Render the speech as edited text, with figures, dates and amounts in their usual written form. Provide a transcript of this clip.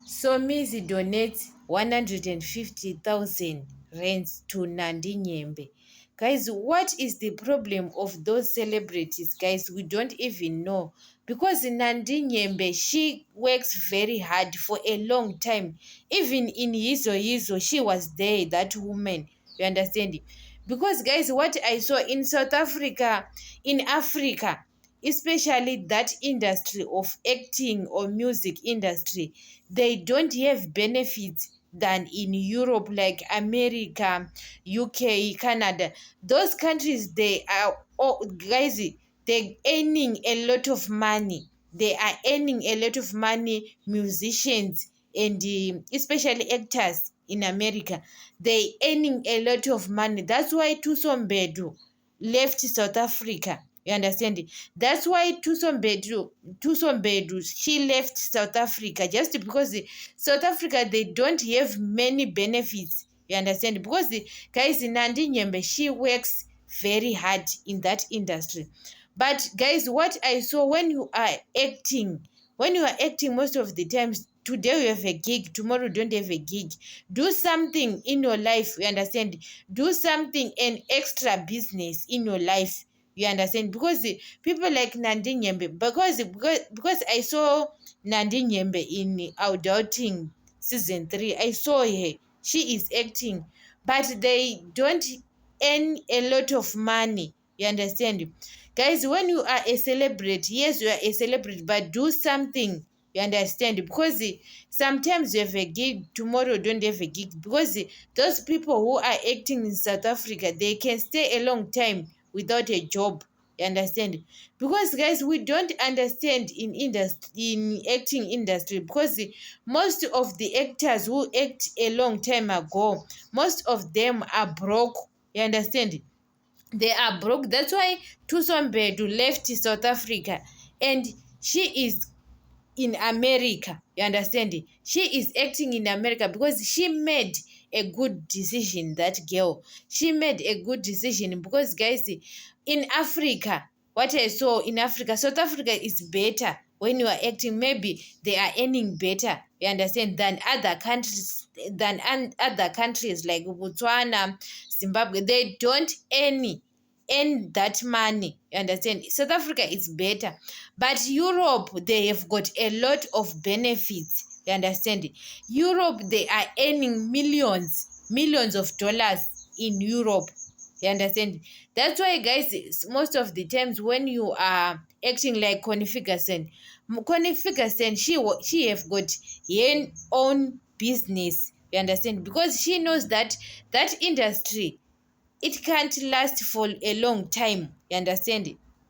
Somizi donates 150,000 rands to Nandi Nyembe. Guys, what is the problem of those celebrities? Guys, we don't even know. Because Nandi Nyembe, she works very hard for a long time. Even in Yizo, she was there, that woman. You understand? Because, guys, what I saw in South Africa, in Africa, especially that industry of acting or music industry, they don't have benefits than in Europe, like America, UK, Canada. Those countries, they are, oh guys, they're earning a lot of money. They are earning a lot of money, musicians and especially actors in America. They earning a lot of money. That's why Tusom Bedu left South Africa. You understand? That's why Tusom Bedu, she left South Africa, just because South Africa, they don't have many benefits. You understand? Because the guys in Nandi Nyembe, she works very hard in that industry. But guys, what I saw, when you are acting, most of the times, today you have a gig, tomorrow you don't have a gig. Do something in your life. You understand? Do something, an extra business in your life. You understand? Because the people like Nandi Nyembe, because I saw Nandi Nyembe in Outdoubting season 3. I saw her. She is acting, but they don't earn a lot of money. You understand? Guys, when you are a celebrity, yes, you are a celebrity, but do something. You understand? Because sometimes you have a gig, tomorrow you don't have a gig. Because those people who are acting in South Africa, they can stay a long time without a job. You understand? Because guys, we don't understand in acting industry, because most of the actors who act a long time ago, most of them are broke. You understand? They are broke. That's why Tusom Bedu left South Africa, and she is in America. You understand? She is acting in America because she made a good decision. That girl, she made a good decision, because guys, in Africa, what I saw in Africa, South Africa is better. When you are acting, maybe they are earning better. You understand? Than other countries like Botswana, Zimbabwe. They don't earn that money. You understand? South Africa is better, but Europe, they have got a lot of benefits. You understand? Europe, they are earning millions of dollars in Europe. You understand? That's why, guys, most of the times when you are acting like Connie Ferguson, she have got her own business. You understand? Because she knows that that industry, it can't last for a long time. You understand?